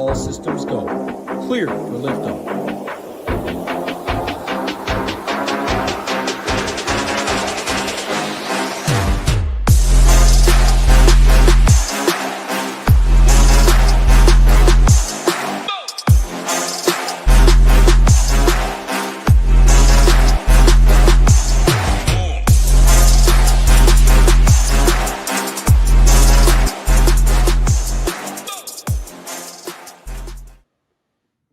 All systems go. Clear for liftoff.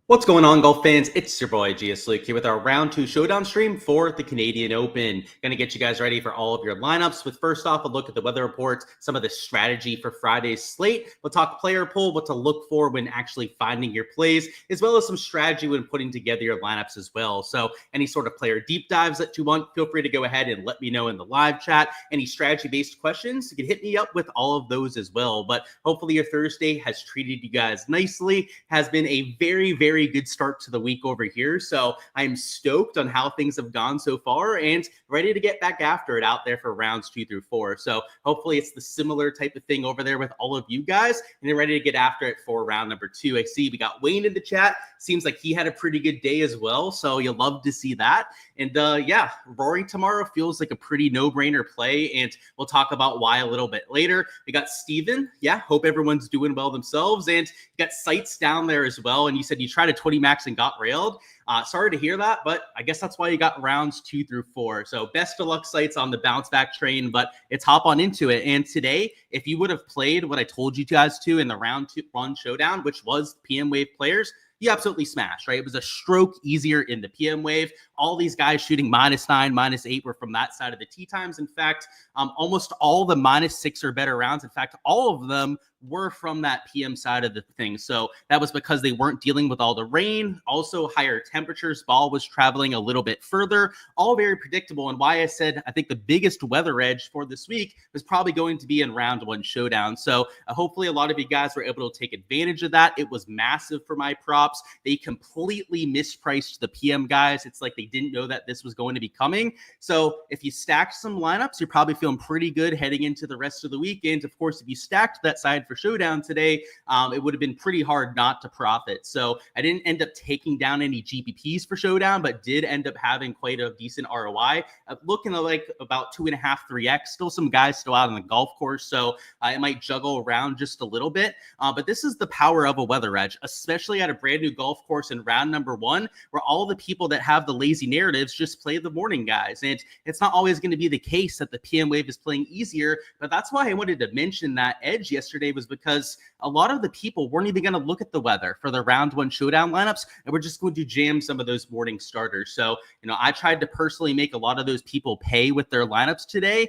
What's going on, golf fans? It's your boy Luke here with our round 2 showdown stream for the Canadian Open. Gonna get you guys ready for all of your lineups with, first off, a look at the weather reports, some of the strategy for Friday's slate. We'll talk player pool, what to look for when actually finding your plays, as well as some strategy when putting together your lineups as well. So any sort of player deep dives that you want, feel free to go ahead and let me know in the live chat. Any strategy-based questions, you can hit me up with all of those as well. But hopefully your Thursday has treated you guys nicely, has been a very good start to the week over here. So I'm stoked on how things have gone so far and ready to get back after it out there for rounds 2 through 4. So hopefully it's the similar type of thing over there with all of you guys, and they're ready to get after it for round number 2. I see we got Wayne in the chat. Seems like he had a pretty good day as well. So you'll love to see that. And yeah, Rory tomorrow feels like a pretty no-brainer play, and we'll talk about why a little bit later. We got Steven. Yeah, hope everyone's doing well themselves. And you got Sights down there as well. And you said you tried a 20 max and got railed. Sorry to hear that, but I guess that's why you got rounds 2 through 4. So best of luck, Sights, on the bounce back train, but let's hop on into it. And today, if you would have played what I told you guys to in the round 1 showdown, which was PM Wave players, you absolutely smashed, right? It was a stroke easier in the PM Wave. All these guys shooting -9, -8 were from that side of the tee times. In fact, almost all the -6 or better rounds, in fact, all of them were from that PM side of the thing. So that was because they weren't dealing with all the rain, also higher temperatures, ball was traveling a little bit further, all very predictable. And why I said I think the biggest weather edge for this week was probably going to be in round 1 showdown. So hopefully a lot of you guys were able to take advantage of that. It was massive for my props. They completely mispriced the PM guys. It's like they didn't know that this was going to be coming. So if you stacked some lineups, you're probably feeling pretty good heading into the rest of the weekend. Of course, if you stacked that side for showdown today, it would have been pretty hard not to profit. So I didn't end up taking down any GPPs for showdown, but did end up having quite a decent ROI. Looking at like about 2.5, 3x. Still some guys still out on the golf course, so it might juggle around just a little bit. But this is the power of a weather edge, especially at a brand new golf course in round number 1, where all the people that have the lazy narratives just play the morning guys. And it's not always going to be the case that the PM Wave is playing easier, but that's why I wanted to mention that edge yesterday, was because a lot of the people weren't even going to look at the weather for the round 1 showdown lineups, and we're just going to jam some of those morning starters. So, I tried to personally make a lot of those people pay with their lineups today,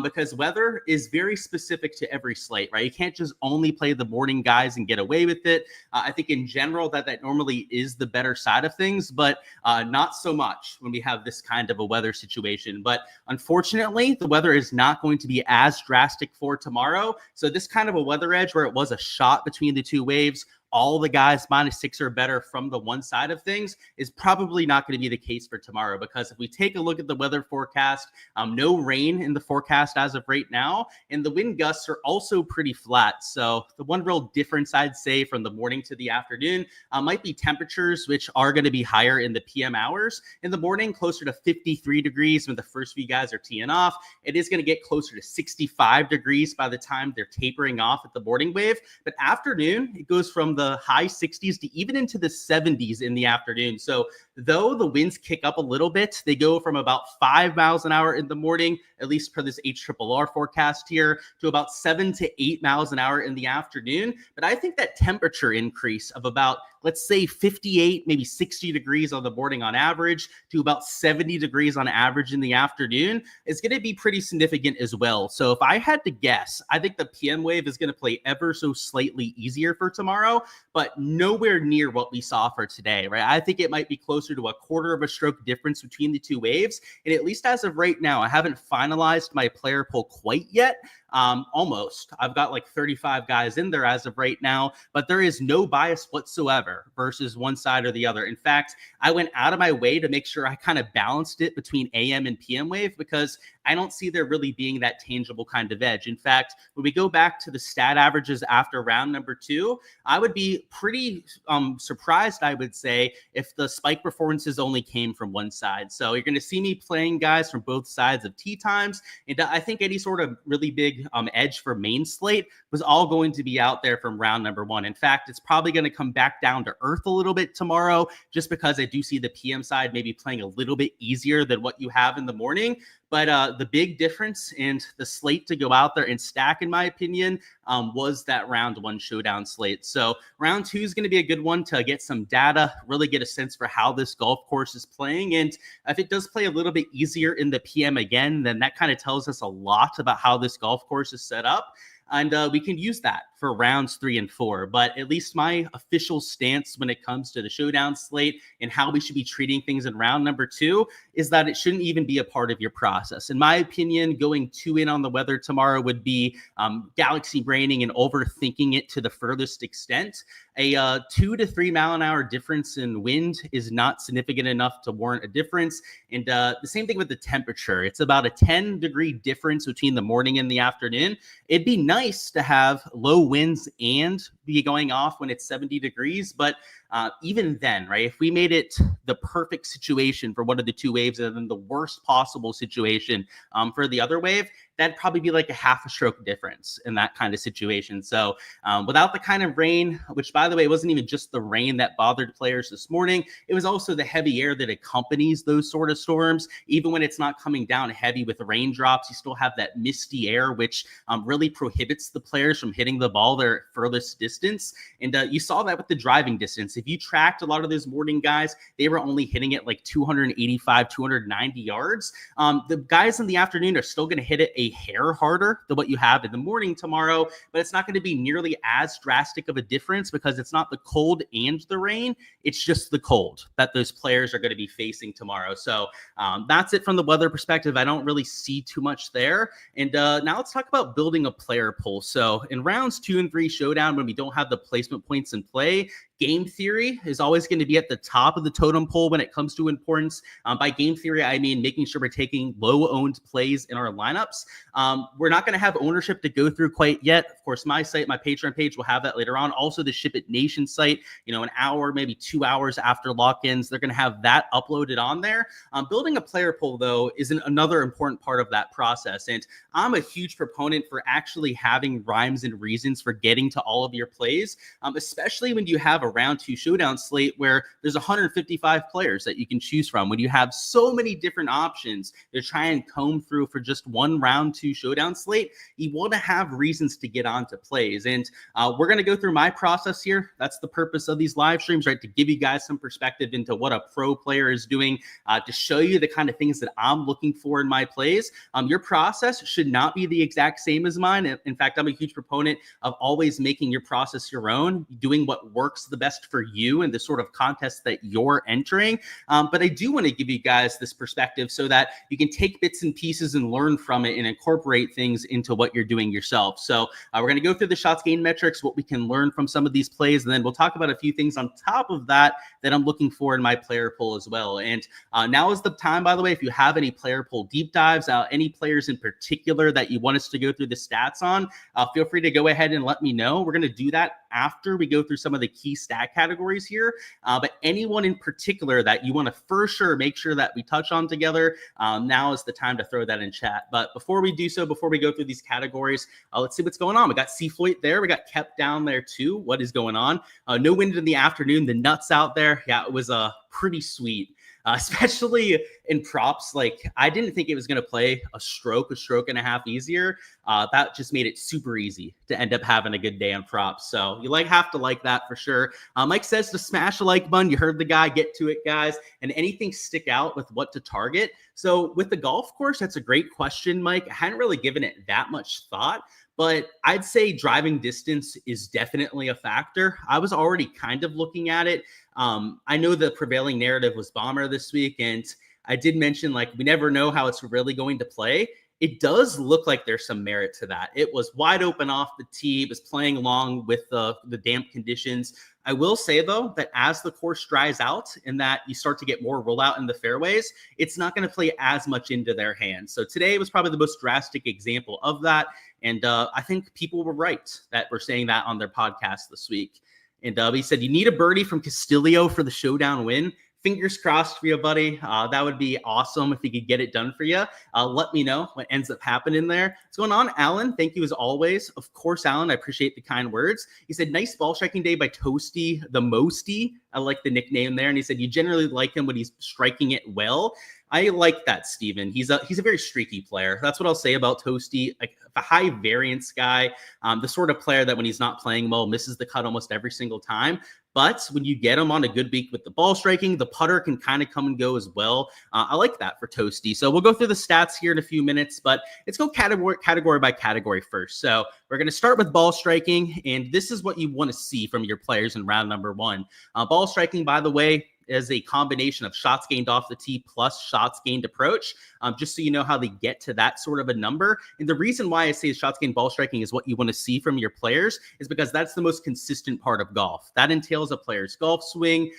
because weather is very specific to every slate, right? You can't just only play the morning guys and get away with it. I think in general that normally is the better side of things, but not so much when we have this kind of a weather situation. But unfortunately, the weather is not going to be as drastic for tomorrow. So this kind of a weather edge where it was a shot between the two waves, all the guys -6 or better from the one side of things, is probably not going to be the case for tomorrow. Because if we take a look at the weather forecast, no rain in the forecast as of right now, and the wind gusts are also pretty flat. So the one real difference I'd say from the morning to the afternoon might be temperatures, which are going to be higher in the PM hours. In the morning, closer to 53 degrees when the first few guys are teeing off. It is going to get closer to 65 degrees by the time they're tapering off at the morning wave. But afternoon, it goes from the high 60s to even into the 70s in the afternoon. So though the winds kick up a little bit, they go from about 5 miles an hour in the morning, at least per this HRRR forecast here, to about 7 to 8 miles an hour in the afternoon. But I think that temperature increase of about, let's say 58, maybe 60 degrees on the morning on average to about 70 degrees on average in the afternoon is going to be pretty significant as well. So if I had to guess, I think the PM Wave is going to play ever so slightly easier for tomorrow, but nowhere near what we saw for today, right? I think it might be closer to a quarter of a stroke difference between the two waves. And at least as of right now, I haven't finalized my player pool quite yet. Almost. I've got like 35 guys in there as of right now, but there is no bias whatsoever versus one side or the other. In fact, I went out of my way to make sure I kind of balanced it between AM and PM wave because I don't see there really being that tangible kind of edge. In fact, when we go back to the stat averages after round number 2, I would be pretty surprised, I would say, if the spike performances only came from one side. So you're going to see me playing guys from both sides of tee times. And I think any sort of really big edge for main slate was all going to be out there from round number 1. In fact, it's probably going to come back down to earth a little bit tomorrow, just because I do see the PM side maybe playing a little bit easier than what you have in the morning. But the big difference in the slate to go out there and stack, in my opinion, was that round 1 showdown slate. So round 2 is going to be a good one to get some data, really get a sense for how this golf course is playing. And if it does play a little bit easier in the PM again, then that kind of tells us a lot about how this golf course is set up. And we can use that for rounds 3 and 4. But at least my official stance when it comes to the showdown slate and how we should be treating things in round number 2 is that it shouldn't even be a part of your process. In my opinion, going 2 in on the weather tomorrow would be galaxy braining and overthinking it to the furthest extent. A 2 to 3 mile an hour difference in wind is not significant enough to warrant a difference. And the same thing with the temperature. It's about a 10-degree difference between the morning and the afternoon. It'd be nice to have low winds and be going off when it's 70 degrees. But even then, right, if we made it the perfect situation for one of the two waves and then the worst possible situation for the other wave, that'd probably be like a half a stroke difference in that kind of situation. So without the kind of rain, which by the way, wasn't even just the rain that bothered players this morning, it was also the heavy air that accompanies those sort of storms. Even when it's not coming down heavy with raindrops, you still have that misty air, which really prohibits the players from hitting the ball their furthest distance. And you saw that with the driving distance. If you tracked a lot of those morning guys, they were only hitting it like 285, 290 yards. The guys in the afternoon are still going to hit it a hair harder than what you have in the morning tomorrow, but it's not going to be nearly as drastic of a difference because it's not the cold and the rain. It's just the cold that those players are going to be facing tomorrow. So that's it from the weather perspective. I don't really see too much there. And now let's talk about building a player pool. So in rounds 2 and 3 showdown, when we don't have the placement points in play, game theory is always going to be at the top of the totem pole when it comes to importance. By game theory, I mean making sure we're taking low-owned plays in our lineups. We're not going to have ownership to go through quite yet. Of course, my site, my Patreon page will have that later on. Also, the SHIPIT Nation site, an hour, maybe 2 hours after lock-ins, they're going to have that uploaded on there. Building a player pool, though, is another important part of that process. And I'm a huge proponent for actually having rhymes and reasons for getting to all of your plays, especially when you have a round 2 showdown slate where there's 155 players that you can choose from. When you have so many different options to try and comb through for just one round 2 showdown slate, you want to have reasons to get onto plays. And we're going to go through my process here. That's the purpose of these live streams, right? To give you guys some perspective into what a pro player is doing, to show you the kind of things that I'm looking for in my plays. Your process should not be the exact same as mine. In fact, I'm a huge proponent of always making your process your own, doing what works the best for you and the sort of contest that you're entering. But I do want to give you guys this perspective so that you can take bits and pieces and learn from it and incorporate things into what you're doing yourself. So we're going to go through the shots gained metrics, what we can learn from some of these plays, and then we'll talk about a few things on top of that I'm looking for in my player pool as well. And now is the time, by the way, if you have any player pool deep dives, any players in particular that you want us to go through the stats on, feel free to go ahead and let me know. We're going to do that after we go through some of the key stat categories here. But anyone in particular that you want to for sure make sure that we touch on together, now is the time to throw that in chat. But before we do so, before we go through these categories, let's see what's going on. We got Seafloyd there. We got Kep down there too. What is going on? No wind in the afternoon. The nuts out there. Yeah, it was pretty sweet. Especially in props. Like, I didn't think it was going to play a stroke and a half easier. That just made it super easy to end up having a good day on props. So you have to like that for sure. Mike says to smash a like button. You heard the guy. Get to it, guys. And anything stick out with what to target. So with the golf course, that's a great question, Mike. I hadn't really given it that much thought, but I'd say driving distance is definitely a factor. I was already kind of looking at it. I know the prevailing narrative was bomber this week, and I did mention we never know how it's really going to play. it does look like there's some merit to that. It was wide open off the tee. It was playing along with the damp conditions. I will say, though, that as the course dries out and that you start to get more rollout in the fairways, it's not going to play as much into their hands. So today was probably the most drastic example of that. And I think people were right that were saying that on their podcast this week. And he said, you need a birdie from Castillo for the showdown win. Fingers crossed for you, buddy. That would be awesome if he could get it done for you. Let me know what ends up happening there. What's going on, Alan? Thank you as always. Of course, Alan, I appreciate the kind words. He said, nice ball striking day by Toasty the Mosty. I like the nickname there. And he said, you generally like him when he's striking it well. I like that, Steven. He's a very streaky player. That's what I'll say about Toasty. Like a high variance guy, the sort of player that when he's not playing well, misses the cut almost every single time. But when you get him on a good week with the ball striking, the putter can kind of come and go as well. I like that for Toasty. So we'll go through the stats here in a few minutes, but let's go category by category first. So we're going to start with ball striking, and this is what you want to see from your players in round number one. Ball striking, by the way, is a combination of shots gained off the tee plus shots gained approach, just so you know how they get to that sort of a number. And the reason why I say shots gained ball striking is what you want to see from your players is because that's the most consistent part of golf. That entails a player's golf swing,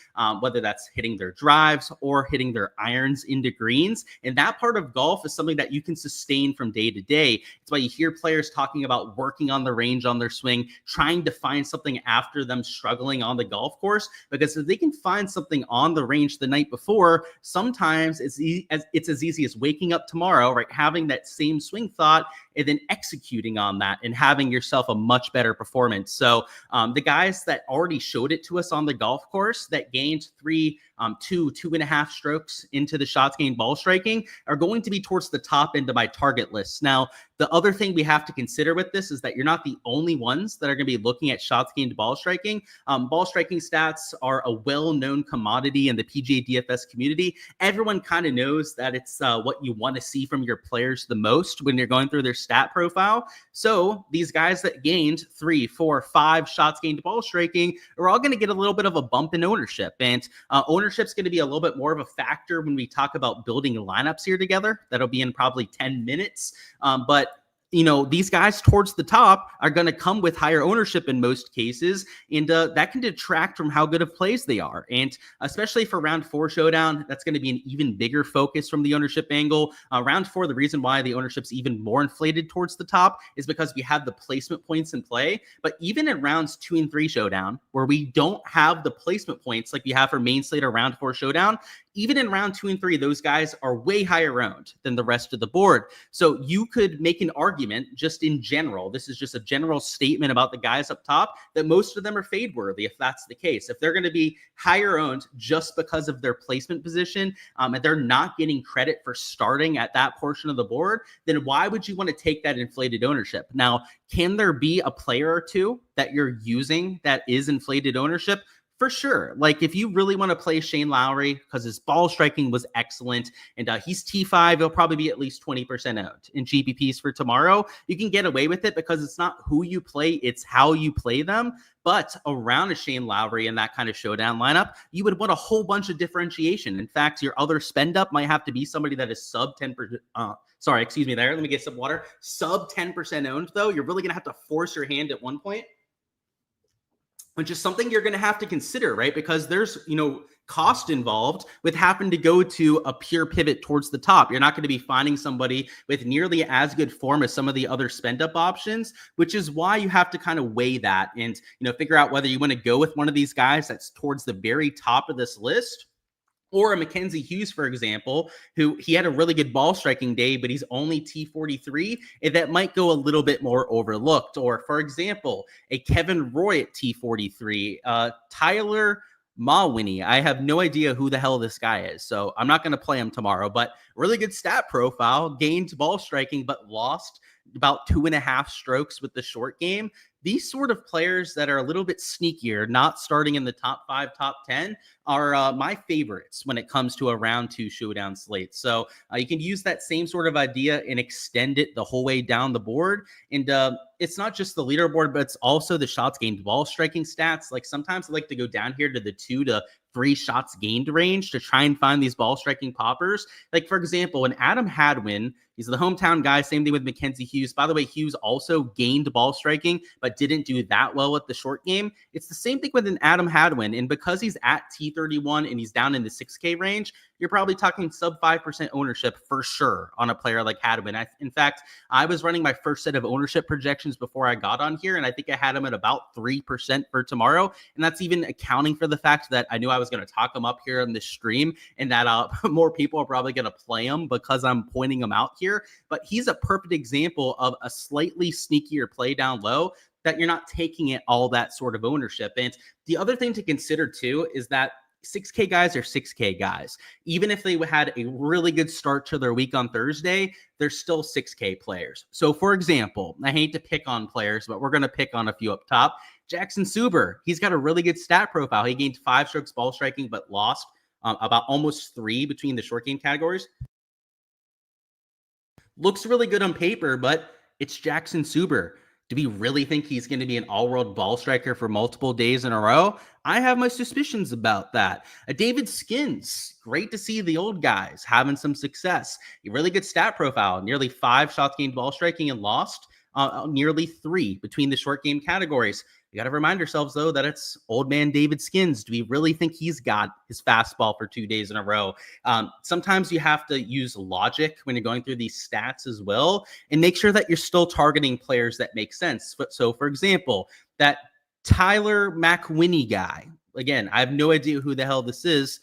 whether that's hitting their drives or hitting their irons into greens. And that part of golf is something that you can sustain from day to day. It's why you hear players talking about working on the range on their swing, trying to find something after them struggling on the golf course, because if they can find something on the range the night before, sometimes it's as easy as waking up tomorrow, right, having that same swing thought and then executing on that and having yourself a much better performance. So the guys that already showed it to us on the golf course that gained 2.5 strokes into the shots gained ball striking are going to be towards the top end of my target list. Now, the other thing we have to consider with this is that you're not the only ones that are going to be looking at shots gained ball striking. Ball striking stats are a well-known commodity in the PGA DFS community. Everyone kind of knows that it's what you want to see from your players the most when you're going through their stat profile. So these guys that gained 3, 4, 5 shots gained ball striking are all going to get a little bit of a bump in ownership. And ownership is going to be a little bit more of a factor when we talk about building lineups here together. That'll be in probably 10 minutes. But you know, these guys towards the top are going to come with higher ownership in most cases, and that can detract from how good of plays they are. And especially for round 4 showdown, that's going to be an even bigger focus from the ownership angle. Round 4, the reason why the ownership's even more inflated towards the top is because we have the placement points in play. But even in rounds 2 and 3 showdown, where we don't have the placement points like we have for main slate or round 4 showdown, even in round 2 and 3, those guys are way higher owned than the rest of the board. So you could make an argument just in general. This is just a general statement about the guys up top that most of them are fade worthy if that's the case. If they're going to be higher owned just because of their placement position and they're not getting credit for starting at that portion of the board, then why would you want to take that inflated ownership? Now, can there be a player or two that you're using that is inflated ownership? For sure. Like if you really want to play Shane Lowry because his ball striking was excellent and he's T5, he'll probably be at least 20% owned in GPPs for tomorrow. You can get away with it because it's not who you play, it's how you play them. But around a Shane Lowry and that kind of showdown lineup, you would want a whole bunch of differentiation. In fact, your other spend up might have to be somebody that is sub 10%. Sorry, excuse me there. Let me get some water. Sub 10% owned though. You're really going to have to force your hand at one point, which is something you're going to have to consider, right? Because there's, cost involved with having to go to a pure pivot towards the top. You're not going to be finding somebody with nearly as good form as some of the other spend up options, which is why you have to kind of weigh that and, figure out whether you want to go with one of these guys that's towards the very top of this list, or a Mackenzie Hughes, for example, who he had a really good ball striking day, but he's only T43, and that might go a little bit more overlooked. Or, for example, a Kevin Roy at T43, Tyler Mawhinney. I have no idea who the hell this guy is, so I'm not going to play him tomorrow, but really good stat profile, gained ball striking, but lost about 2.5 strokes with the short game. These sort of players that are a little bit sneakier, not starting in the top 5, top 10, are my favorites when it comes to a round 2 showdown slate. So you can use that same sort of idea and extend it the whole way down the board. And it's not just the leaderboard, but it's also the shots gained ball striking stats. Like sometimes I like to go down here to the 2 to 3 shots gained range to try and find these ball striking poppers. Like, for example, when Adam Hadwin, he's the hometown guy, same thing with Mackenzie Hughes. By the way, Hughes also gained ball striking, but didn't do that well with the short game. It's the same thing with an Adam Hadwin. And because he's at T31 and he's down in the 6K range, you're probably talking sub 5% ownership for sure on a player like Hadwin. In fact, I was running my first set of ownership projections before I got on here, and I think I had him at about 3% for tomorrow. And that's even accounting for the fact that I knew I was going to talk him up here on this stream, and that more people are probably going to play him because I'm pointing him out here. But he's a perfect example of a slightly sneakier play down low that you're not taking it all that sort of ownership. And the other thing to consider too is that 6K guys are 6K guys. Even if they had a really good start to their week on Thursday, they're still 6K players. So for example, I hate to pick on players, but we're going to pick on a few up top. Jackson Suber, he's got a really good stat profile. He gained 5 strokes ball striking, but lost about almost 3 between the short game categories. Looks really good on paper, but it's Jackson Suber. Do we really think he's going to be an all-world ball striker for multiple days in a row? I have my suspicions about that. David Skins, great to see the old guys having some success. A really good stat profile, nearly 5 shots gained ball striking and lost nearly 3 between the short game categories. You got to remind ourselves, though, that it's old man David Skins. Do we really think he's got his fastball for 2 days in a row? Sometimes you have to use logic when you're going through these stats as well and make sure that you're still targeting players that make sense. So, for example, that Tyler McWhinney guy, again, I have no idea who the hell this is.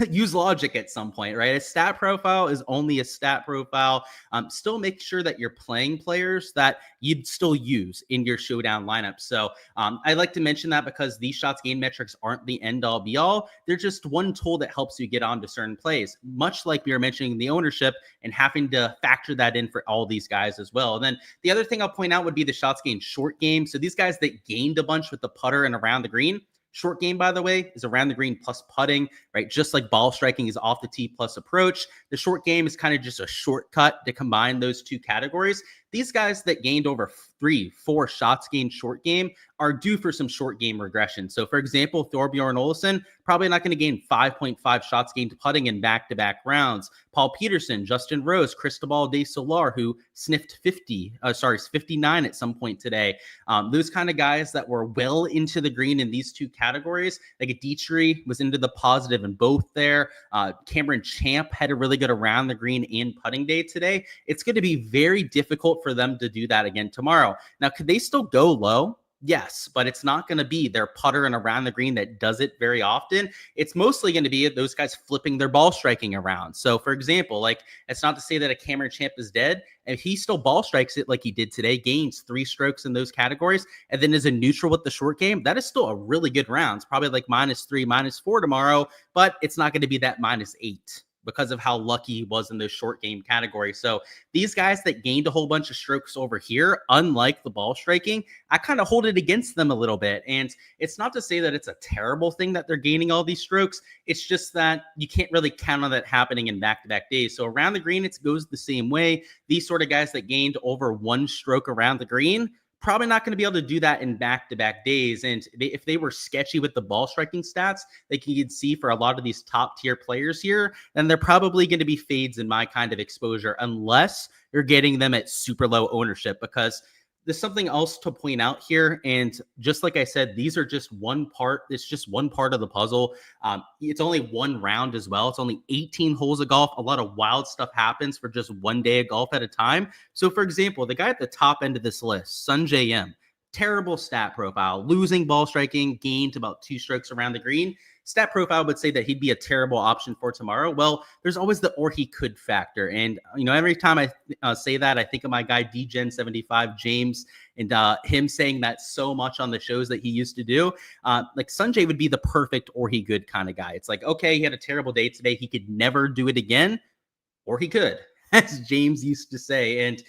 Use logic at some point, right? A stat profile is only a stat profile. Still make sure that you're playing players that you'd still use in your showdown lineup. So I like to mention that because these shots gained metrics aren't the end all be all. They're just one tool that helps you get onto certain plays, much like we were mentioning the ownership and having to factor that in for all these guys as well. And then the other thing I'll point out would be the shots gained short game. So these guys that gained a bunch with the putter and around the green. Short game, by the way, is around the green plus putting, right? Just like ball striking is off the tee plus approach. The short game is kind of just a shortcut to combine those two categories. These guys that gained over 3-4 shots gained short game are due for some short game regression. So, for example, Thorbjorn Olesen, probably not going to gain 5.5 shots gained putting in back-to-back rounds. Paul Peterson, Justin Rose, Cristobal de Solar, who sniffed 59 at some point today. Those kind of guys that were well into the green in these two categories. Like a Dietrich was into the positive in both there. Cameron Champ had a really good around the green and putting day today. It's going to be very difficult for them to do that again tomorrow. Now, could they still go low? Yes, but it's not going to be their putter and around the green that does it very often. It's mostly going to be those guys flipping their ball striking around. So, for example, like, it's not to say that a Cameron Champ is dead. If he still ball strikes it like he did today, gains 3 strokes in those categories, and then is a neutral with the short game, that is still a really good round. It's probably like -3, -4 tomorrow, but it's not going to be that -8. Because of how lucky he was in those short game categories. So these guys that gained a whole bunch of strokes over here, unlike the ball striking, I kind of hold it against them a little bit. And it's not to say that it's a terrible thing that they're gaining all these strokes. It's just that you can't really count on that happening in back-to-back days. So around the green, it goes the same way. These sort of guys that gained over 1 stroke around the green, probably not going to be able to do that in back-to-back days. And if they were sketchy with the ball striking stats, like you can see for a lot of these top tier players here, then they're probably going to be fades in my kind of exposure, unless you're getting them at super low ownership. Because there's something else to point out here. And just like I said, these are just one part. It's just one part of the puzzle. It's only one round as well. It's only 18 holes of golf. A lot of wild stuff happens for just one day of golf at a time. So, for example, the guy at the top end of this list, Sungjae M, terrible stat profile, losing ball striking, gained about 2 strokes around the green. Stat profile would say that he'd be a terrible option for tomorrow. Well, there's always the or he could factor. And, every time I say that, I think of my guy DGen75 James and him saying that so much on the shows that he used to do. Like Sungjae would be the perfect or he could kind of guy. It's like, okay, he had a terrible day today. He could never do it again, or he could, as James used to say. And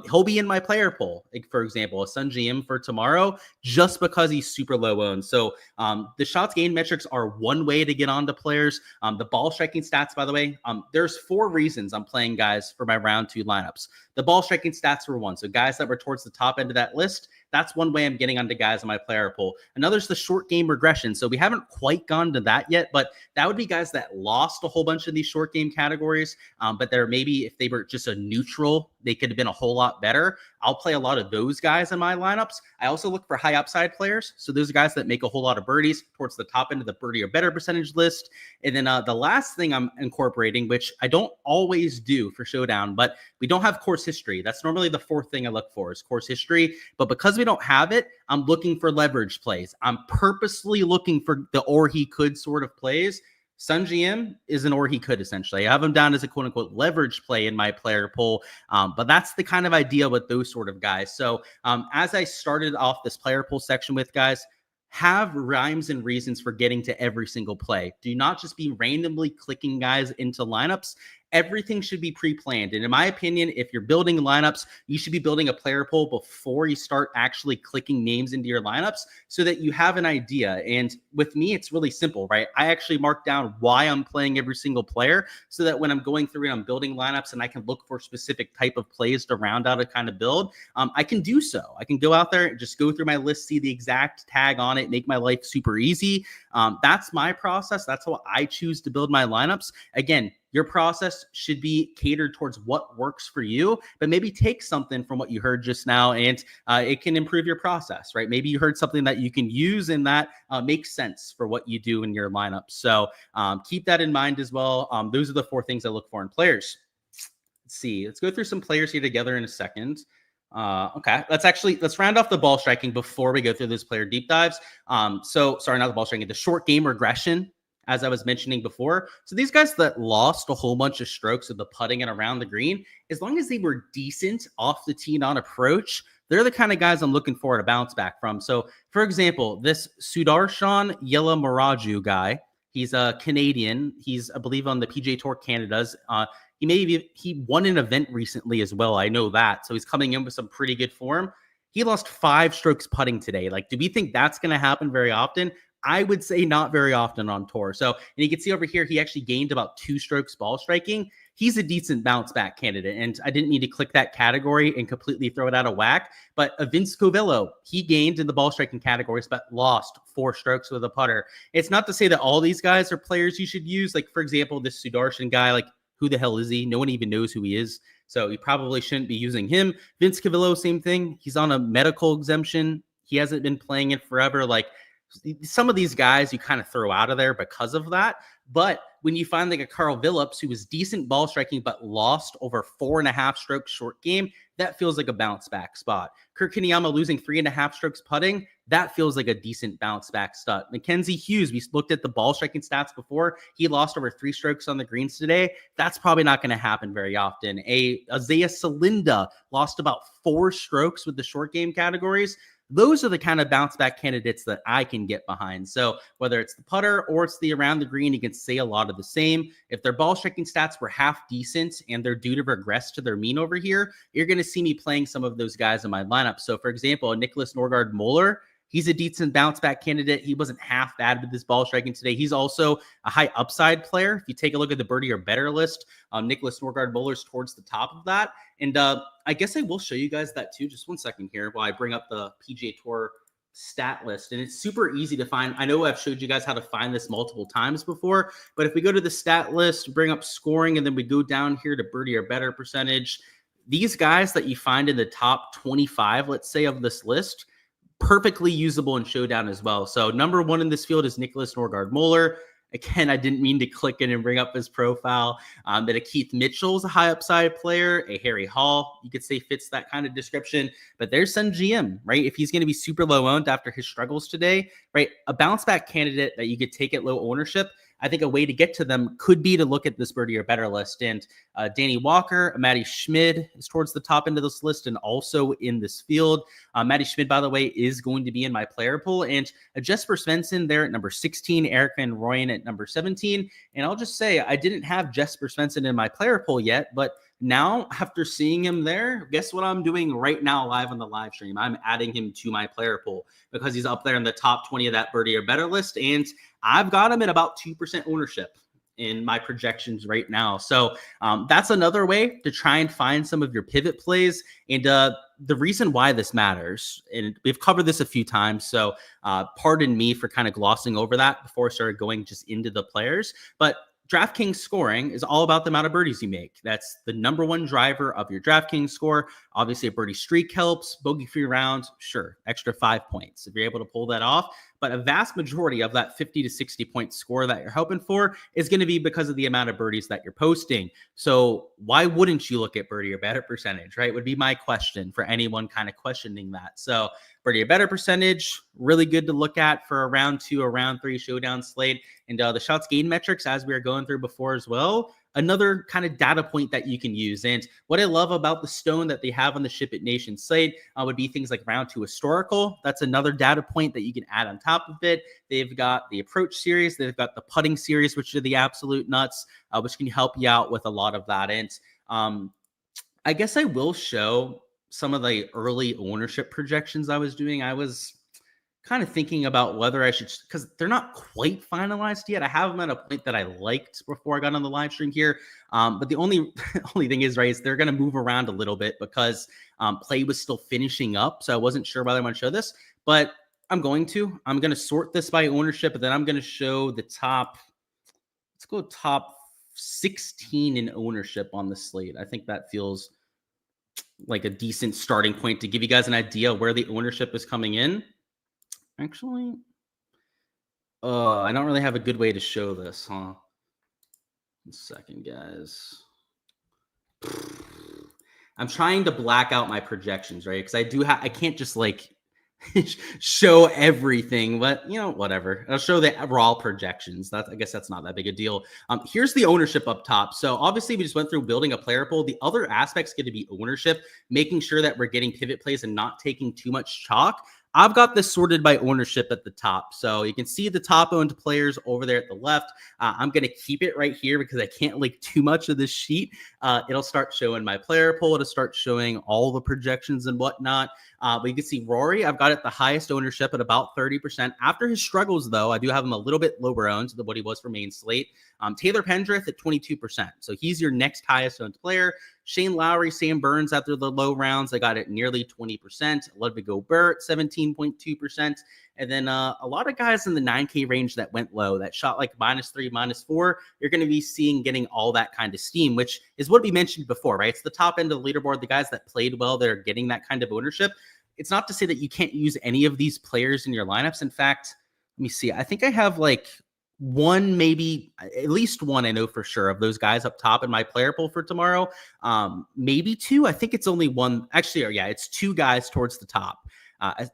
he'll be in my player poll, like, for example, a Sun GM for tomorrow, just because he's super low owned. So the shots gained metrics are one way to get onto players. The ball striking stats, by the way, there's 4 reasons I'm playing guys for my round 2 lineups. The ball striking stats were 1. So guys that were towards the top end of that list, that's one way I'm getting onto guys on my player pool. Another is the short game regression. So we haven't quite gone to that yet, but that would be guys that lost a whole bunch of these short game categories. But they're maybe, if they were just a neutral, they could have been a whole lot better. I'll play a lot of those guys in my lineups. I also look for high upside players. So those are guys that make a whole lot of birdies towards the top end of the birdie or better percentage list. And then the last thing I'm incorporating, which I don't always do for Showdown, but we don't have course history. That's normally the fourth thing I look for is course history. But because we don't have it, I'm looking for leverage plays. I'm purposely looking for the or he could sort of plays. Sun GM is an or he could, essentially. I have him down as a quote unquote leverage play in my player pool. But that's the kind of idea with those sort of guys. So as I started off this player pool section with, guys, have rhymes and reasons for getting to every single play. Do not just be randomly clicking guys into lineups. Everything should be pre-planned. And in my opinion, if you're building lineups, you should be building a player pool before you start actually clicking names into your lineups so that you have an idea. And with me, it's really simple, right? I actually mark down why I'm playing every single player so that when I'm going through and I'm building lineups and I can look for specific type of plays to round out a kind of build, I can do so. I can go out there and just go through my list, see the exact tag on it, make my life super easy. That's my process. That's how I choose to build my lineups. Again, your process should be catered towards what works for you, but maybe take something from what you heard just now and it can improve your process, right? Maybe you heard something that you can use and that makes sense for what you do in your lineup. So keep that in mind as well. Those are the four things I look for in players. Let's see. Let's go through some players here together in a second. Okay, let's round off the ball striking before we go through those player deep dives. Sorry, not the ball striking, the short game regression, as I was mentioning before. So these guys that lost a whole bunch of strokes with the putting and around the green, as long as they were decent off the tee on approach, they're the kind of guys I'm looking for to bounce back from. So, for example, this Sudarshan Yelamaraju guy, he's a Canadian. He's, I believe, on the PGA Tour Canada's. He won an event recently as well. I know that. So he's coming in with some pretty good form. He lost 5 strokes putting today. Like, do we think that's going to happen very often? I would say not very often on tour. So, and you can see over here, he actually gained about 2 strokes ball striking. He's a decent bounce back candidate. And I didn't mean to click that category and completely throw it out of whack. But Vince Covello, he gained in the ball striking categories, but lost 4 strokes with a putter. It's not to say that all these guys are players you should use. Like, for example, this Sudarshan guy, like, who the hell is he? No one even knows who he is. So you probably shouldn't be using him. Vince Covello, same thing. He's on a medical exemption. He hasn't been playing it forever. Like, some of these guys you kind of throw out of there because of that. But when you find like a Carl Phillips who was decent ball striking but lost over 4.5 strokes short game, that feels like a bounce back spot. Kurt Kitayama losing 3.5 strokes putting, that feels like a decent bounce back stud. Mackenzie Hughes, we looked at the ball striking stats before. He lost over 3 strokes on the greens today. That's probably not going to happen very often. Isaiah Salinda lost about 4 strokes with the short game categories. Those are the kind of bounce back candidates that I can get behind. So whether it's the putter or it's the around the green, you can say a lot of the same. If their ball striking stats were half decent and they're due to regress to their mean over here, you're going to see me playing some of those guys in my lineup. So for example, Nicholas Norgard Moeller, he's a decent bounce back candidate. He wasn't half bad with his ball striking today. He's also a high upside player. If you take a look at the birdie or better list, Nicholas Norgard Moeller's towards the top of that. And I guess I will show you guys that too. Just one second here while I bring up the PGA Tour stat list. And it's super easy to find. I know I've showed you guys how to find this multiple times before, but if we go to the stat list, bring up scoring, and then we go down here to birdie or better percentage, these guys that you find in the top 25, let's say, of this list, perfectly usable in Showdown as well. So number 1 in this field is Nicholas Norgard Moeller. Again, I didn't mean to click in and bring up his profile. But a Keith Mitchell is a high upside player. A Harry Hall, you could say, fits that kind of description. But there's Sun GM, right? If he's going to be super low owned after his struggles today, right? A bounce back candidate that you could take at low ownership. I think a way to get to them could be to look at this birdie or better list. And Danny Walker, Matty Schmid is towards the top end of this list and also in this field. Matty Schmid, by the way, is going to be in my player pool. And Jesper Svensson there at number 16, Eric Van Rooyen at number 17. And I'll just say, I didn't have Jesper Svensson in my player pool yet, but now, after seeing him there, guess what I'm doing right now live on the live stream? I'm adding him to my player pool because he's up there in the top 20 of that birdie or better list. And I've got him at about 2% ownership. in my projections right now. So that's another way to try and find some of your pivot plays. And the reason why this matters, and we've covered this a few times, so pardon me for kind of glossing over that before I started going just into the players, but DraftKings scoring is all about the amount of birdies you make. That's the number one driver of your DraftKings score. Obviously, a birdie streak helps. Bogey-free rounds, sure, extra 5 points if you're able to pull that off. But a vast majority of that 50 to 60 point score that you're hoping for is going to be because of the amount of birdies that you're posting. So why wouldn't you look at birdie or better percentage, right? Would be my question for anyone kind of questioning that. So birdie or better percentage, really good to look at for a round 2 or round 3 showdown slate. And the shots gain metrics, as we were going through before as well, another kind of data point that you can use. And what I love about the stone that they have on the SHIPIT Nation site would be things like round 2 historical. That's another data point that you can add on top of it. They've got the approach series. They've got the putting series, which are the absolute nuts, which can help you out with a lot of that. And I guess I will show some of the early ownership projections I was doing. I was kind of thinking about whether I should, because they're not quite finalized yet. I have them at a point that I liked before I got on the live stream here. But the only thing is, right, is they're going to move around a little bit because play was still finishing up. So I wasn't sure whether I want to show this, but I'm going to sort this by ownership, and then I'm going to show the top, let's go top 16 in ownership on the slate. I think that feels like a decent starting point to give you guys an idea where the ownership is coming in. Actually, I don't really have a good way to show this, huh? 1 second, guys. I'm trying to black out my projections, right? Because I can't just like show everything, but you know, whatever. I'll show the raw projections. I guess that's not that big a deal. Here's the ownership up top. So obviously we just went through building a player pool. The other aspects get to be ownership, making sure that we're getting pivot plays and not taking too much chalk. I've got this sorted by ownership at the top. So you can see the top owned players over there at the left. I'm going to keep it right here because I can't link too much of this sheet. It'll start showing my player pool. It'll start showing all the projections and whatnot. But you can see Rory, I've got it the highest ownership at about 30%. After his struggles, though, I do have him a little bit lower owned than what he was for main slate. Taylor Pendrith at 22%. So he's your next highest owned player. Shane Lowry, Sam Burns after the low rounds, I got it nearly 20%. Ludwig Gobert, 17.2%. And then a lot of guys in the 9K range that went low, that shot like -3, -4, you're going to be seeing getting all that kind of steam, which is what we mentioned before, right? It's the top end of the leaderboard, the guys that played well, that are getting that kind of ownership. It's not to say that you can't use any of these players in your lineups. In fact, let me see. I think I have like one, maybe at least one, I know for sure, of those guys up top in my player pool for tomorrow. Maybe two. I think it's only one. Actually, yeah, it's two guys towards the top.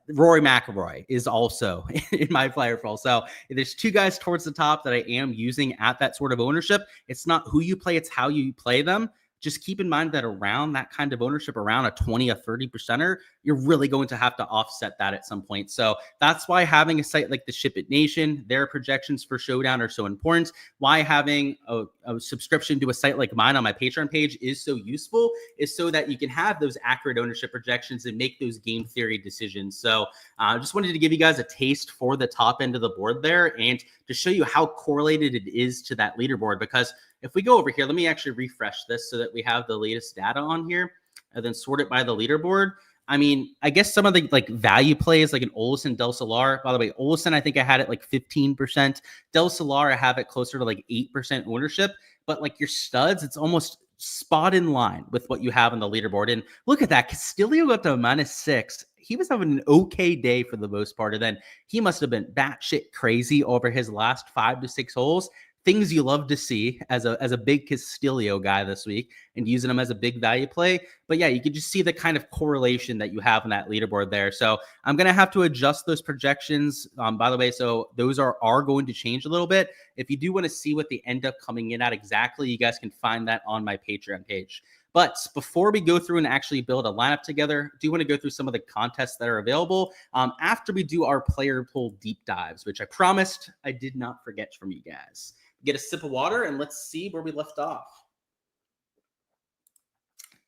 Rory McIlroy is also in my player pool. So there's two guys towards the top that I am using at that sort of ownership. It's not who you play, it's how you play them. Just keep in mind that around that kind of ownership, around a 20 or 30%er, you're really going to have to offset that at some point. So that's why having a site like the SHIPIT Nation, their projections for Showdown are so important. Why having a subscription to a site like mine on my Patreon page is so useful, is so that you can have those accurate ownership projections and make those game theory decisions. So I just wanted to give you guys a taste for the top end of the board there and to show you how correlated it is to that leaderboard. Because if we go over here, let me actually refresh this so that we have the latest data on here and then sort it by the leaderboard. I mean, I guess some of the like value plays like an Olesen, Del Solar. By the way, Olesen, I think I had it like 15%. Del Solar, I have it closer to like 8% ownership. But like your studs, it's almost spot in line with what you have on the leaderboard. And look at that. Castillo got to -6. He was having an okay day for the most part. And then he must have been batshit crazy over his last 5 to 6 holes. Things you love to see as a big Castillo guy this week and using them as a big value play. But yeah, you can just see the kind of correlation that you have on that leaderboard there. So I'm going to have to adjust those projections, by the way. So those are going to change a little bit. If you do want to see what they end up coming in at exactly, you guys can find that on my Patreon page. But before we go through and actually build a lineup together, I do want to go through some of the contests that are available after we do our player pool deep dives, which I promised I did not forget from you guys. Get a sip of water and let's see where we left off.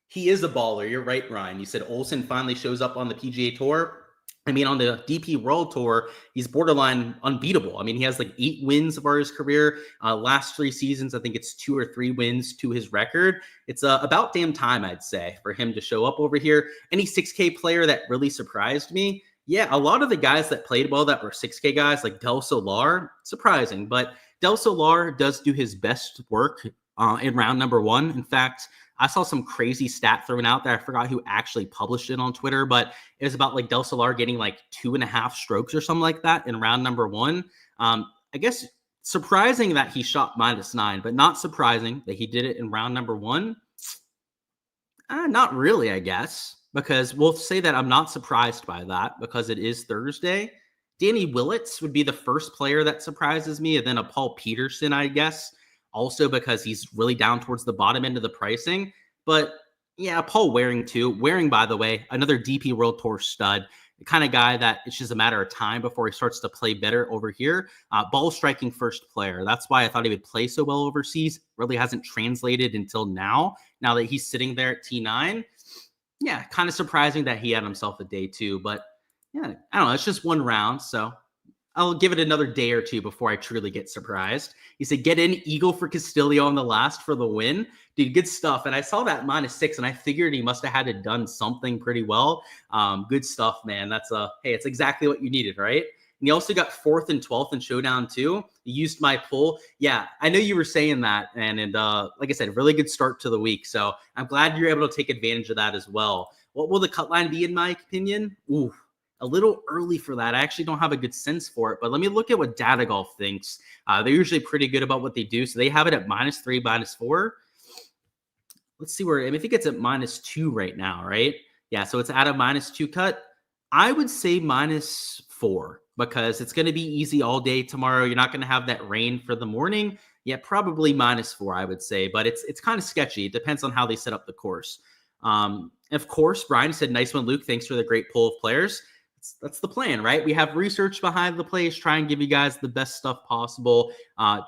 He is a baller. You're right, Ryan. You said Olsen finally shows up on the PGA Tour. I mean, on the DP World Tour, he's borderline unbeatable. I mean, he has like 8 wins for his career. Last 3 seasons, I think it's 2 or 3 wins to his record. It's about damn time, I'd say, for him to show up over here. Any 6K player that really surprised me? Yeah, a lot of the guys that played well that were 6K guys, like Del Solar, surprising. But Del Solar does do his best work in round number 1. In fact, I saw some crazy stat thrown out there. I forgot who actually published it on Twitter, but it was about like Del Solar getting like 2.5 strokes or something like that in round number 1. I guess surprising that he shot -9, but not surprising that he did it in round number 1. Not really, I guess, because we'll say that I'm not surprised by that because it is Thursday. Danny Willits would be the first player that surprises me, and then a Paul Peterson, I guess. Also because he's really down towards the bottom end of the pricing. But yeah, Paul Waring too. Waring, by the way, another DP World Tour stud, the kind of guy that it's just a matter of time before he starts to play better over here. Ball striking first player. That's why I thought he would play so well overseas. Really hasn't translated until now that he's sitting there at T9. Yeah, kind of surprising that he had himself a day 2. But yeah, I don't know. It's just one round, so I'll give it another day or 2 before I truly get surprised. He said, get in Eagle for Castillo on the last for the win. Dude, good stuff. And I saw that -6, and I figured he must have had it done something pretty well. Good stuff, man. Hey, it's exactly what you needed, right? And he also got 4th and 12th in Showdown too. He used my pull. Yeah, I know you were saying that. And like I said, really good start to the week. So I'm glad you're able to take advantage of that as well. What will the cut line be, in my opinion? Ooh, a little early for that. I actually don't have a good sense for it, but let me look at what Data Golf thinks. They're usually pretty good about what they do. So they have it at -3, -4. Let's see where, I think it's at -2 right now, right? Yeah, so it's at a -2 cut. I would say -4 because it's going to be easy all day tomorrow. You're not going to have that rain for the morning. Yeah, probably -4, I would say, but it's kind of sketchy. It depends on how they set up the course. Of course, Brian said, nice one, Luke. Thanks for the great poll of players. That's the plan, right? We have research behind the plays, try and give you guys the best stuff possible.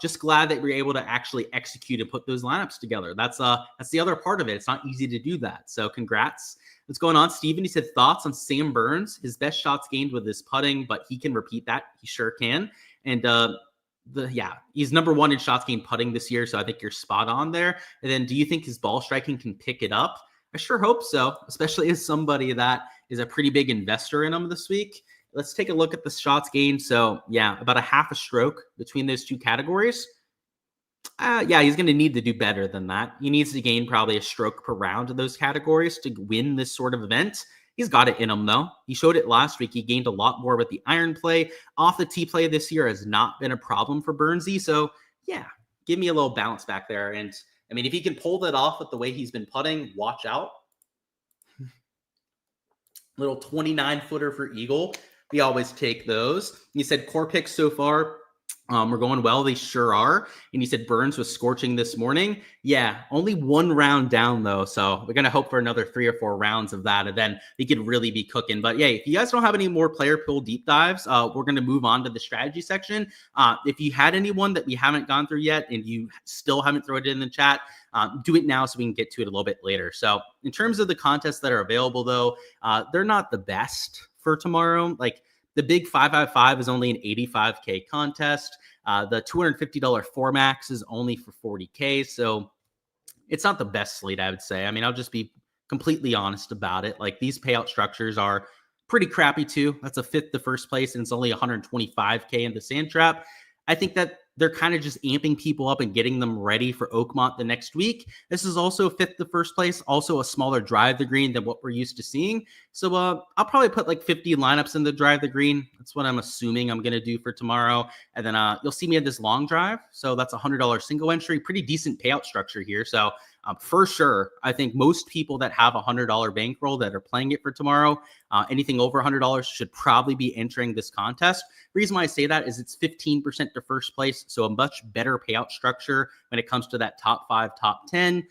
Just glad that we're able to actually execute and put those lineups together. That's the other part of it. It's not easy to do that. So congrats. What's going on, Steven? He said, thoughts on Sam Burns? His best shots gained with his putting, but he can repeat that. He sure can. And he's number 1 in shots gained putting this year. So I think you're spot on there. And then do you think his ball striking can pick it up? I sure hope so, especially as somebody that is a pretty big investor in him this week. Let's take a look at the shots gained. So yeah, about a half a stroke between those 2 categories. He's going to need to do better than that. He needs to gain probably a stroke per round in those categories to win this sort of event. He's got it in him, though. He showed it last week. He gained a lot more with the iron play. Off the tee play this year has not been a problem for Burnsy. So yeah, give me a little bounce back there. And I mean, if he can pull that off with the way he's been putting, watch out. Little 29-footer for Eagle. We always take those. He said core picks so far we're going well. They sure are. And he said Burns was scorching this morning. Yeah, only 1 round down, though. So we're going to hope for another 3 or 4 rounds of that. And then he could really be cooking. But yeah, if you guys don't have any more player pool deep dives, we're going to move on to the strategy section. If you had anyone that we haven't gone through yet and you still haven't thrown it in the chat, do it now so we can get to it a little bit later. So in terms of the contests that are available, though, they're not the best for tomorrow. Like the big 5x5 is only an 85K contest. The $250 Formax is only for 40K. So it's not the best slate, I would say. I mean, I'll just be completely honest about it. Like these payout structures are pretty crappy too. That's a 5th to first place, and it's only 125K in the sand trap. I think that they're kind of just amping people up and getting them ready for Oakmont the next week. This is also 5th to first place, also a smaller drive the green than what we're used to seeing. So I'll probably put like 50 lineups in the drive the green. That's what I'm assuming I'm going to do for tomorrow. And then you'll see me at this long drive. So that's a $100 single entry, pretty decent payout structure here. So for sure, I think most people that have a $100 bankroll that are playing it for tomorrow, anything over $100 should probably be entering this contest. The reason why I say that is it's 15% to first place, so a much better payout structure when it comes to that top 5, top 10.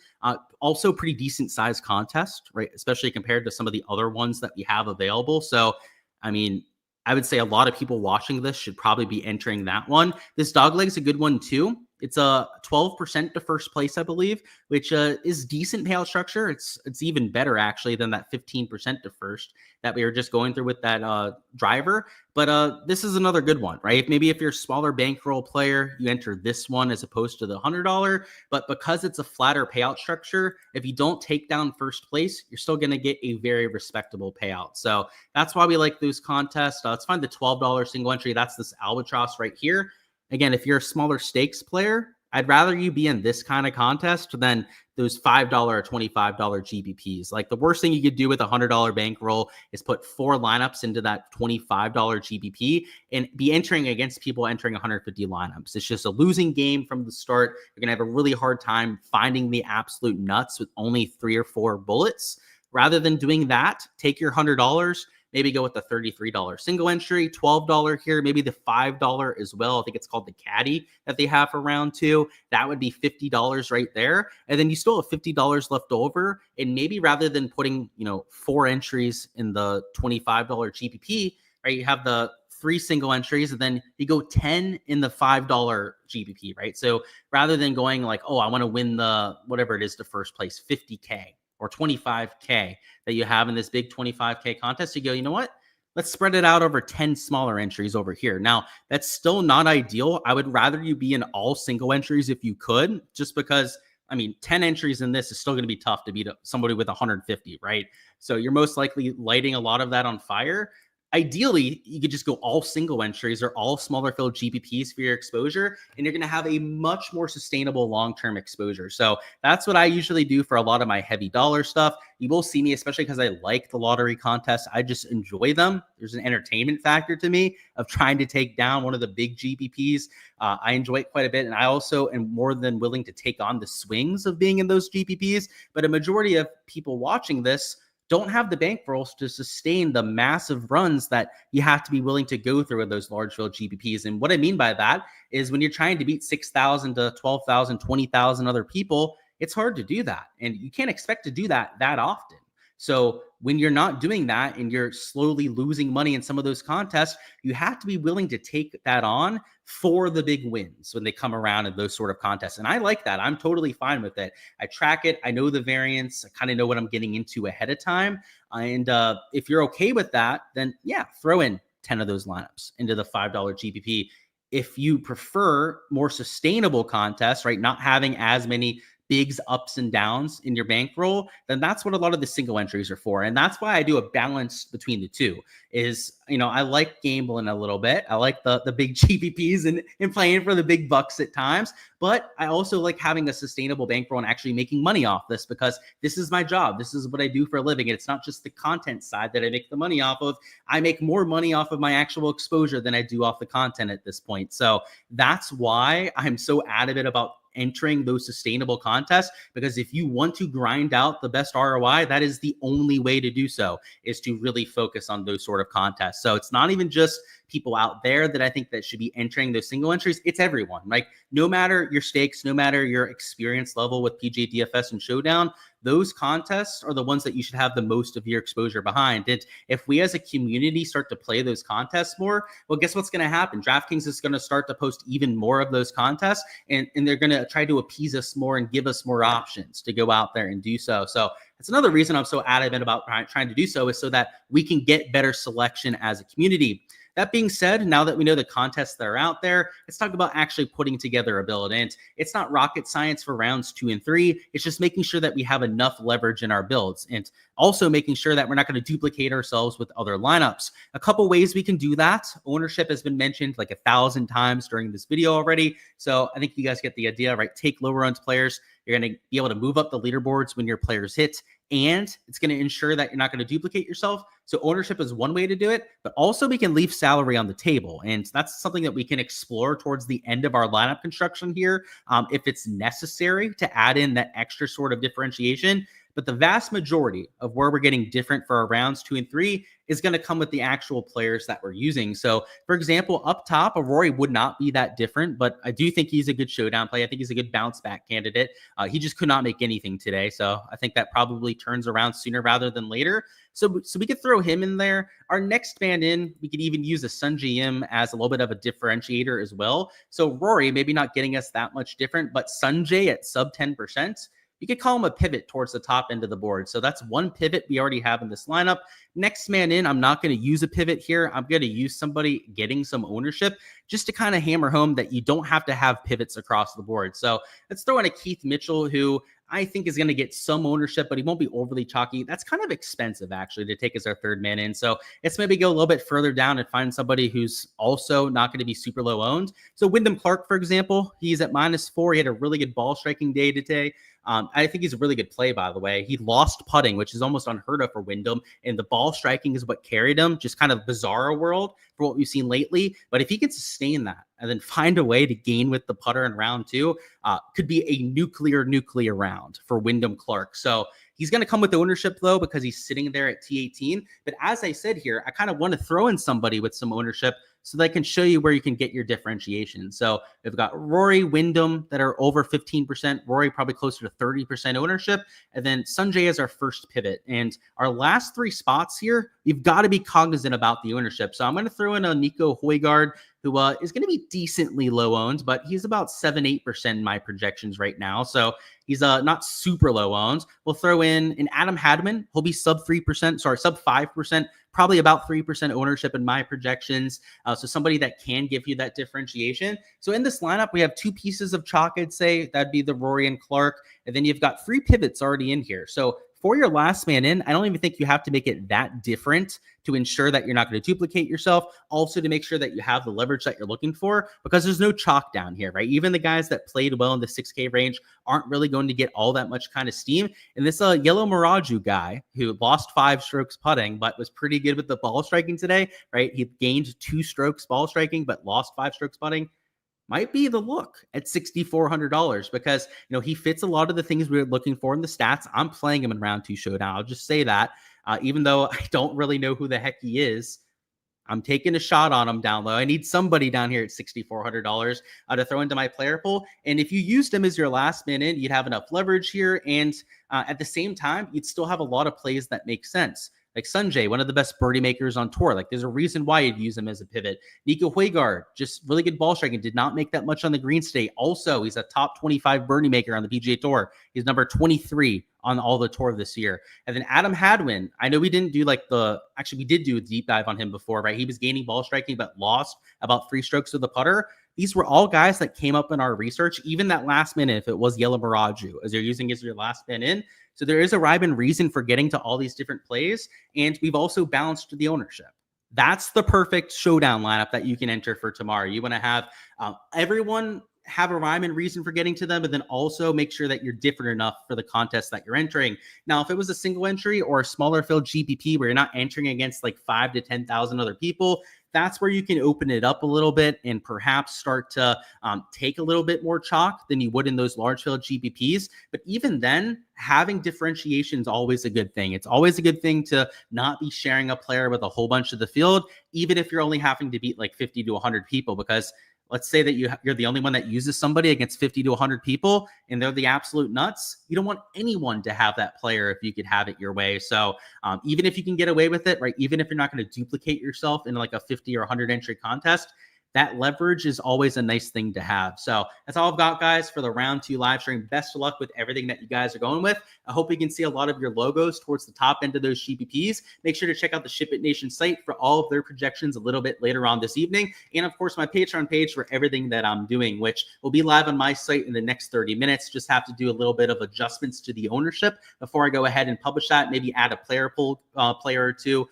Also pretty decent size contest, right? Especially compared to some of the other ones that we have available. So, I mean, I would say a lot of people watching this should probably be entering that one. This dog leg is a good one too. It's a 12% to first place, I believe, which is decent payout structure. It's even better actually than that 15% to first that we were just going through with that driver. But this is another good one, right? Maybe if you're a smaller bankroll player, you enter this one as opposed to the $100. But because it's a flatter payout structure, if you don't take down first place, you're still going to get a very respectable payout. So that's why we like those contests. Let's find the $12 single entry. That's this albatross right here. Again, if you're a smaller stakes player, I'd rather you be in this kind of contest than those $5 or $25 GPPs. Like the worst thing you could do with a $100 bankroll is put 4 lineups into that $25 GPP and be entering against people entering 150 lineups. It's just a losing game from the start. You're going to have a really hard time finding the absolute nuts with only 3 or 4 bullets. Rather than doing that, take your $100, maybe go with the $33 single entry, $12 here, maybe the $5 as well. I think it's called the caddy that they have for round 2. That would be $50 right there. And then you still have $50 left over. And maybe rather than putting, 4 entries in the $25 GPP, right, you have the 3 single entries, and then you go 10 in the $5 GPP, right? So rather than going like, oh, I want to win the, whatever it is, to first place, 50K. Or 25K that you have in this big 25K contest, you go, you know what? Let's spread it out over 10 smaller entries over here. Now, that's still not ideal. I would rather you be in all single entries if you could, just because, 10 entries in this is still going to be tough to beat somebody with 150, right? So you're most likely lighting a lot of that on fire. Ideally, you could just go all single entries or all smaller field GPPs for your exposure, and you're going to have a much more sustainable long-term exposure. So that's what I usually do for a lot of my heavy dollar stuff. You will see me, especially because I like the lottery contests. I just enjoy them. There's an entertainment factor to me of trying to take down one of the big GPPs. I enjoy it quite a bit, and I also am more than willing to take on the swings of being in those GPPs. But a majority of people watching this don't have the bankrolls to sustain the massive runs that you have to be willing to go through with those large field GPPs. And what I mean by that is when you're trying to beat 6,000 to 12,000, 20,000 other people, it's hard to do that. And you can't expect to do that often. So when you're not doing that and you're slowly losing money in some of those contests, you have to be willing to take that on for the big wins when they come around in those sort of contests. And I like that. I'm totally fine with it. I track it. I know the variance. I kind of know what I'm getting into ahead of time. And if you're okay with that, then yeah, throw in 10 of those lineups into the $5 GPP. If you prefer more sustainable contests, right, not having as many bigs, ups and downs in your bankroll, then that's what a lot of the single entries are for. And that's why I do a balance between the two is, I like gambling a little bit. I like the big GPPs and playing for the big bucks at times, but I also like having a sustainable bankroll and actually making money off this because this is my job. This is what I do for a living. And it's not just the content side that I make the money off of. I make more money off of my actual exposure than I do off the content at this point. So that's why I'm so adamant about entering those sustainable contests, because if you want to grind out the best ROI, that is the only way to do so, is to really focus on those sort of contests. So it's not even just people out there that I think that should be entering those single entries. It's everyone. Like no matter your stakes, no matter your experience level with PGA DFS and Showdown, those contests are the ones that you should have the most of your exposure behind. And if we as a community start to play those contests more, well, guess what's going to happen? DraftKings is going to start to post even more of those contests, and they're going to try to appease us more and give us more options to go out there and do so. So that's another reason I'm so adamant about trying to do so, is so that we can get better selection as a community. That being said, now that we know the contests that are out there, let's talk about actually putting together a build. And it's not rocket science for rounds 2 and 3. It's just making sure that we have enough leverage in our builds and also making sure that we're not going to duplicate ourselves with other lineups. A couple ways we can do that. Ownership has been mentioned like 1,000 times during this video already. So I think you guys get the idea, right? Take lower owned players. You're going to be able to move up the leaderboards when your players hit, and it's going to ensure that you're not going to duplicate yourself. So ownership is one way to do it, but also we can leave salary on the table. And that's something that we can explore towards the end of our lineup construction here, if it's necessary to add in that extra sort of differentiation. but the vast majority of where we're getting different for our rounds 2 and 3 is going to come with the actual players that we're using. So, for example, up top, a Rory would not be that different, but I do think he's a good showdown play. I think he's a good bounce back candidate. He just could not make anything today. So I think that probably turns around sooner rather than later. So we could throw him in there. Our next man in, we could even use a Sungjae Im as a little bit of a differentiator as well. So Rory, maybe not getting us that much different, but Sungjae at sub 10%. You could call him a pivot towards the top end of the board. So that's one pivot we already have in this lineup. Next man in, I'm not going to use a pivot here. I'm going to use somebody getting some ownership just to kind of hammer home that you don't have to have pivots across the board. So let's throw in a Keith Mitchell, who I think is going to get some ownership, but he won't be overly chalky. That's kind of expensive, actually, to take as our third man in. So let's maybe go a little bit further down and find somebody who's also not going to be super low owned. So Wyndham Clark, for example, he's at -4. He had a really good ball striking day today. I think he's a really good play, by the way. He lost putting, which is almost unheard of for Wyndham, and the ball striking is what carried him. Just kind of bizarre world for what we've seen lately. But if he can sustain that and then find a way to gain with the putter in round 2, could be a nuclear round for Wyndham Clark. So he's going to come with ownership, though, because he's sitting there at T18. But as I said here, I kind of want to throw in somebody with some ownership so that I can show you where you can get your differentiation. So we've got Rory, Wyndham that are over 15%, Rory probably closer to 30% ownership, and then Sungjae is our first pivot. And our last 3 spots here, you've got to be cognizant about the ownership. So I'm going to throw in a Nico Højgaard, who is going to be decently low owned, but he's about 7-8% in my projections right now. So he's not super low owned. We'll throw in an Adam Hadwin. He'll be sub 5%, probably about 3% ownership in my projections. So somebody that can give you that differentiation. So in this lineup, we have 2 pieces of chalk, I'd say. That'd be the Rory and Clark. And then you've got 3 pivots already in here. So for your last man in, I don't even think you have to make it that different to ensure that you're not going to duplicate yourself. Also to make sure that you have the leverage that you're looking for, because there's no chalk down here, right? Even the guys that played well in the 6K range aren't really going to get all that much kind of steam. And this Yellow Miraju guy who lost 5 strokes putting, but was pretty good with the ball striking today, right? He gained 2 strokes ball striking, but lost 5 strokes putting. Might be the look at $6,400 because, he fits a lot of the things we were looking for in the stats. I'm playing him in round 2 showdown. I'll just say that, even though I don't really know who the heck he is, I'm taking a shot on him down low. I need somebody down here at $6,400 to throw into my player pool. And if you used him as your last man in, you'd have enough leverage here. And at the same time, you'd still have a lot of plays that make sense. Like Sungjae, one of the best birdie makers on tour. Like there's a reason why you'd use him as a pivot. Nico Højgaard, just really good ball striking. Did not make that much on the greens today. Also, he's a top 25 birdie maker on the PGA Tour. He's number 23 on all the tour this year. And then Adam Hadwin, I know we didn't do we did do a deep dive on him before, right? He was gaining ball striking, but lost about 3 strokes to the putter. These were all guys that came up in our research, even that last minute, if it was Yellow Miraju, as you're using as your last man in. So there is a rhyme and reason for getting to all these different plays. And we've also balanced the ownership. That's the perfect showdown lineup that you can enter for tomorrow. You want to have everyone have a rhyme and reason for getting to them, but then also make sure that you're different enough for the contest that you're entering. Now, if it was a single entry or a smaller field GPP where you're not entering against like 5 to 10,000 other people, that's where you can open it up a little bit and perhaps start to take a little bit more chalk than you would in those large field GPPs. But even then, having differentiation is always a good thing. It's always a good thing to not be sharing a player with a whole bunch of the field, even if you're only having to beat like 50 to 100 people, because let's say that you're the only one that uses somebody against 50 to 100 people and they're the absolute nuts. You don't want anyone to have that player if you could have it your way. So even if you can get away with it, right? Even if you're not going to duplicate yourself in like a 50 or 100 entry contest, that leverage is always a nice thing to have. So that's all I've got, guys, for the round 2 live stream. Best of luck with everything that you guys are going with. I hope you can see a lot of your logos towards the top end of those GPPs. Make sure to check out the SHIPIT Nation site for all of their projections a little bit later on this evening. And of course, my Patreon page for everything that I'm doing, which will be live on my site in the next 30 minutes. Just have to do a little bit of adjustments to the ownership before I go ahead and publish that. Maybe add a player pool, player or two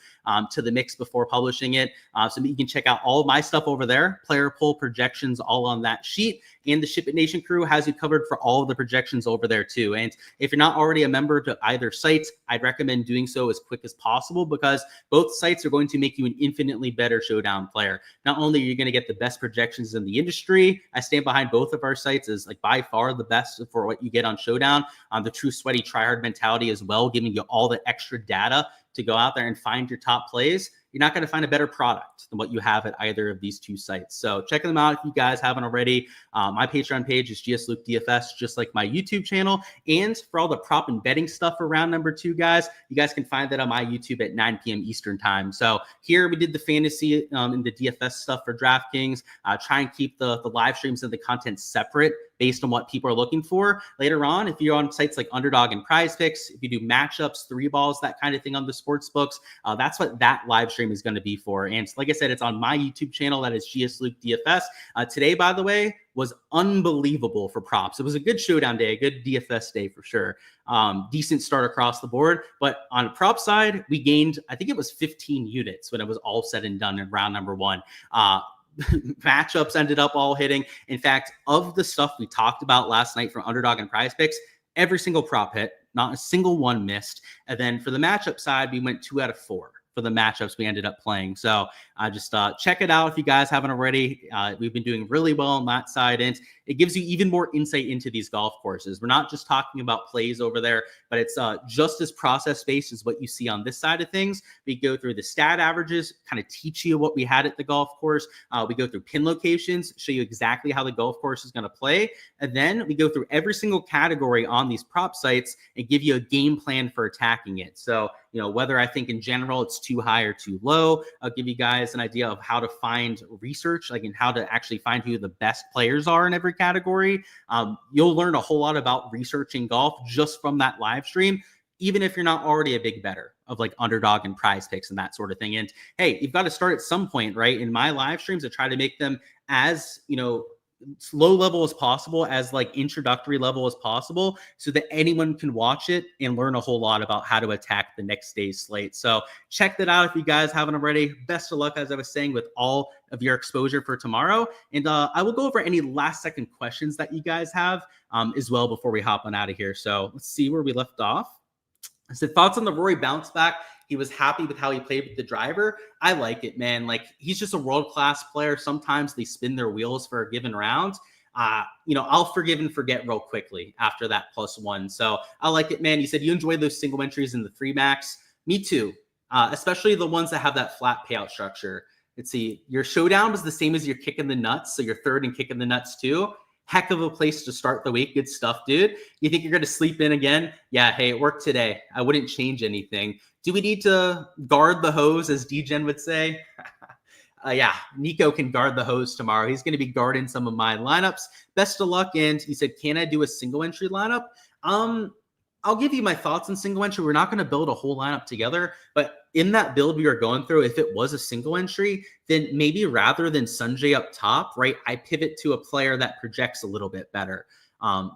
to the mix before publishing it. So you can check out all of my stuff over there. there. Player poll projections all on that sheet. And the SHIPIT Nation crew has you covered for all of the projections over there too. And if you're not already a member to either site, I'd recommend doing so as quick as possible, because both sites are going to make you an infinitely better showdown player. Not only are you going to get the best projections in the industry, I stand behind both of our sites as like by far the best for what you get on Showdown. The true sweaty tryhard mentality as well, giving you all the extra data to go out there and find your top plays. You're not going to find a better product than what you have at either of these two sites. So check them out if you guys haven't already. My Patreon page is GSLukeDFS, just like my YouTube channel. And for all the prop and betting stuff for round number 2, guys, you guys can find that on my YouTube at 9 p.m. Eastern time. So here we did the fantasy and the DFS stuff for DraftKings. Try and keep the live streams and the content separate based on what people are looking for. Later on, if you're on sites like Underdog and Prize Picks, if you do matchups, 3 balls, that kind of thing on the sports books, that's what that live stream is going to be for. And like I said, it's on my YouTube channel. That is GSLukeDFS. Today, by the way, was unbelievable for props. It was a good showdown day, a good DFS day for sure. Decent start across the board. But on the prop side, we gained, I think it was 15 units when it was all said and done in round number 1. Matchups ended up all hitting. In fact, of the stuff we talked about last night for Underdog and Prize Picks, every single prop hit, not a single one missed. And then for the matchup side, we went 2 out of 4 for the matchups we ended up playing. So just check it out if you guys haven't already. We've been doing really well on that side, and it gives you even more insight into these golf courses. We're not just talking about plays over there, but it's just as process-based as what you see on this side of things. We go through the stat averages, kind of teach you what we had at the golf course. We go through pin locations, show you exactly how the golf course is going to play. And then we go through every single category on these prop sites and give you a game plan for attacking it. So, you know, whether I think in general it's too high or too low, I'll give you guys an idea of how to find research, like in how to actually find who the best players are in every category. You'll learn a whole lot about researching golf just from that live stream, even if you're not already a big bettor of like Underdog and Prize Picks and that sort of thing. And hey, you've got to start at some point, right? In my live streams, I try to make them as, you know, low level as possible, as like introductory level as possible, so that anyone can watch it and learn a whole lot about how to attack the next day's slate. So check that out if you guys haven't already. Best of luck, as I was saying, with all of your exposure for tomorrow. And I will go over any last second questions that you guys have as well before we hop on out of here. So let's see where we left off. I said, thoughts on the Rory bounce back? He was happy with how he played with the driver. I like it, man. Like, he's just a world-class player. Sometimes they spin their wheels for a given round. You know, I'll forgive and forget real quickly after that +1. So I like it, man. You said you enjoyed those single entries in the 3 max. Me too, especially the ones that have that flat payout structure. Let's see, your showdown was the same as your kick in the nuts. So your third and kick in the nuts too. Heck of a place to start the week. Good stuff, dude. You think you're going to sleep in again? Yeah, hey, it worked today. I wouldn't change anything. Do we need to guard the hose, as DGen would say? Yeah, Nico can guard the hose tomorrow. He's going to be guarding some of my lineups. Best of luck. And he said, can I do a single entry lineup? I'll give you my thoughts on single entry. We're not going to build a whole lineup together, but in that build we were going through, if it was a single entry, then maybe rather than Sanjay up top, right, I pivot to a player that projects a little bit better.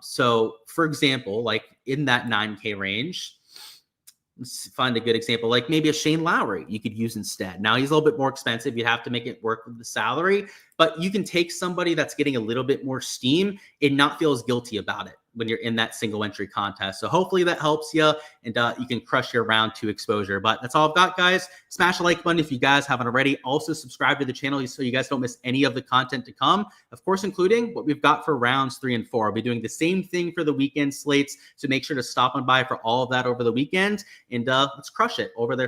So for example, like in that 9K range, let's find a good example, like maybe a Shane Lowry you could use instead. Now he's a little bit more expensive. You'd have to make it work with the salary, but you can take somebody that's getting a little bit more steam and not feel as guilty about it when you're in that single entry contest. So hopefully that helps you, and you can crush your round 2 exposure. But that's all I've got, guys. Smash the like button if you guys haven't already. Also subscribe to the channel so you guys don't miss any of the content to come, of course, including what we've got for rounds 3 and 4. I'll be doing the same thing for the weekend slates, so make sure to stop on by for all of that over the weekend, and let's crush it over there.